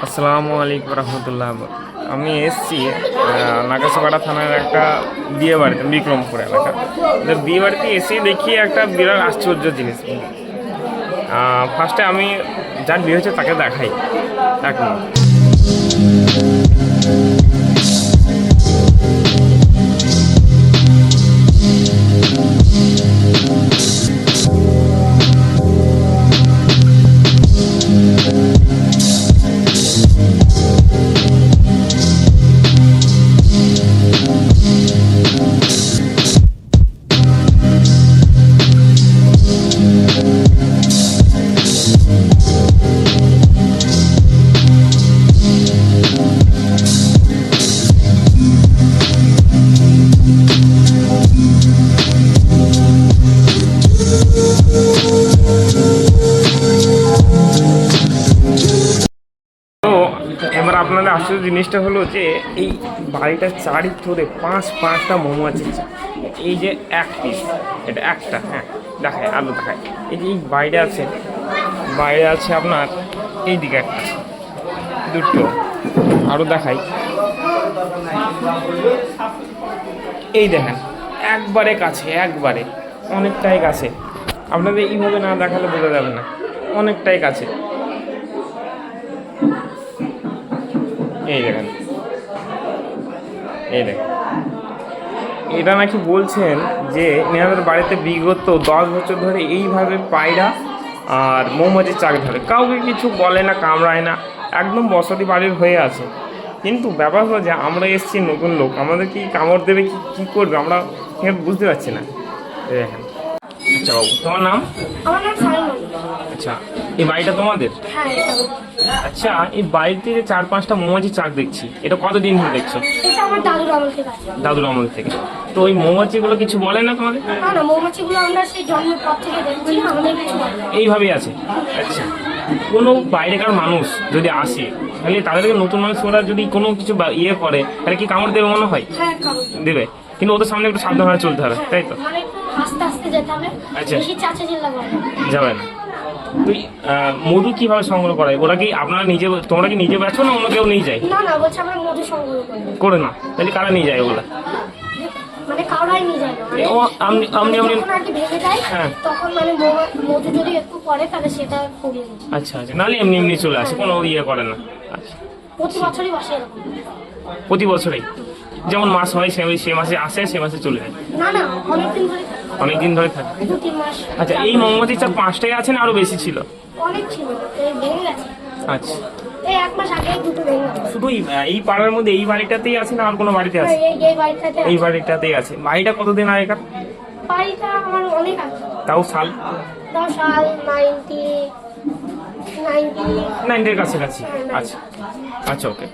আসসালামু আলাইকুম রহমতুল্লাহ। আমি এসছি নাগাসাপাড়া থানার একটা বিয়ে বাড়িতে, বিক্রমপুর এলাকা। বিয়ে বাড়িতে এসে দেখি একটা বিরাট আশ্চর্য জিনিস। ফার্স্টে আমি যার বিয়ে হচ্ছে তাকে দেখাই। এখন এবার আপনাদের আশ্চর্য জিনিসটা হলো যে এই বাড়িটার চারিধারে পাঁচটা মৌমাছি। এই যে এক পিস, এটা একটা, হ্যাঁ দেখায়, আলো দেখায়। এই যে এই বাইরে আছে আপনার এই দিকে একটা, দুটো, আরও দেখাই। এই দেখেন একবারে কাছে, একবারে অনেকটাই কাছে। আপনাদের এইভাবে না দেখালে বোঝা যাবে না, অনেকটাই কাছে। এই দেখেন, এটা নাকি বলছেন যে এনাদের বাড়িতে বিগত 10 বছর ধরে এইভাবে পায়রা আর মৌমাছির চাক ধরে, কাউকে কিছু বলে না, কামড়ায় না, একদম বসতি বাড়ির হয়ে আছে। কিন্তু ব্যাপার হলো যে আমরা এসেছি নতুন লোক, আমাদের কি কামড় দেবে, কি করবে আমরা বুঝতে পারছি না। দেখেন, আচ্ছা বাবু তোমার নাম? আমার নাম সাইমন। আচ্ছা, এই বাড়িটা তোমাদের? হ্যাঁ। আচ্ছা, এই বাড়িতে যে 4-5টা মৌমাছি চাক দেখছি, এটা কতদিন ধরে দেখছো? এটা আমার দাদুর আমল থেকে আছে। দাদুর আমল থেকে। তো ওই মৌমাছিগুলো কিছু বলে না তোমাদের? না, মৌমাছিগুলো আমরা সেই জন্মের পর থেকে দেখছি, আমাদের কিছু বলে না। এইভাবেই আছে। আচ্ছা, কোনো বাইরেকার মানুষ যদি আসে তাহলে তাদেরকে, নতুন মানুষ ওরা যদি কোনো কিছু ইয়ে করে তাহলে কি কামড় দেবে মনে হয়? হ্যাঁ, কামড় দেবে, কিন্তু ওদের সামনে একটু সাবধানে চলতে হবে, তাই তো? মানে একটু আস্তে আস্তে যেতে হবে। আচ্ছা, বেশি চাচা চিল্লা যাবে না। তুই মধু কিভাবে সংগ্রহ করায়? ওরা কি আপনারা তোমরা কি নিজে বেছো না অন্য কেউ নিয়ে যায়? না, বলছে আমরা মধু সংগ্রহ করে না, তাহলে কারা নিয়ে যায় ওগুলা? মানে কাউরাই নিয়ে যায় না, যখন আর কি ভেঙে যায় তখন মানে মধু যদি একটু পড়ে তাহলে সেটা কমিয়ে যায়। আচ্ছা, নাহলে এমনি চলে আসে, কোনো ইয়ে করে না। আচ্ছা, প্রতি বছরই বসে এরকম? প্রতি বছরেই যেমন মাস হয় সে মাসে আসে, সে মাসে চলে যায়? না, অনেকদিন ধরে থাকে। 2-3 মাস। আচ্ছা, এই মৌমাছি চাক 5টাই আছে না আরো বেশি ছিল? অনেক ছিল, ভেঙে গেছে। আচ্ছা, এই 1 মাস আগে দুটো ভেঙে গেছে। শুধু এই পাড়ার মধ্যে এই বাড়িটাতেই আছে না আর কোনো বাড়িতে আছে? এই বাড়িটাতেই আছে। বাড়িটা কতদিন আগেকার? বাড়িটা আমার অনেক আগে। তাও সাল 90 90 এর কাছাকাছি। আচ্ছা, ওকে।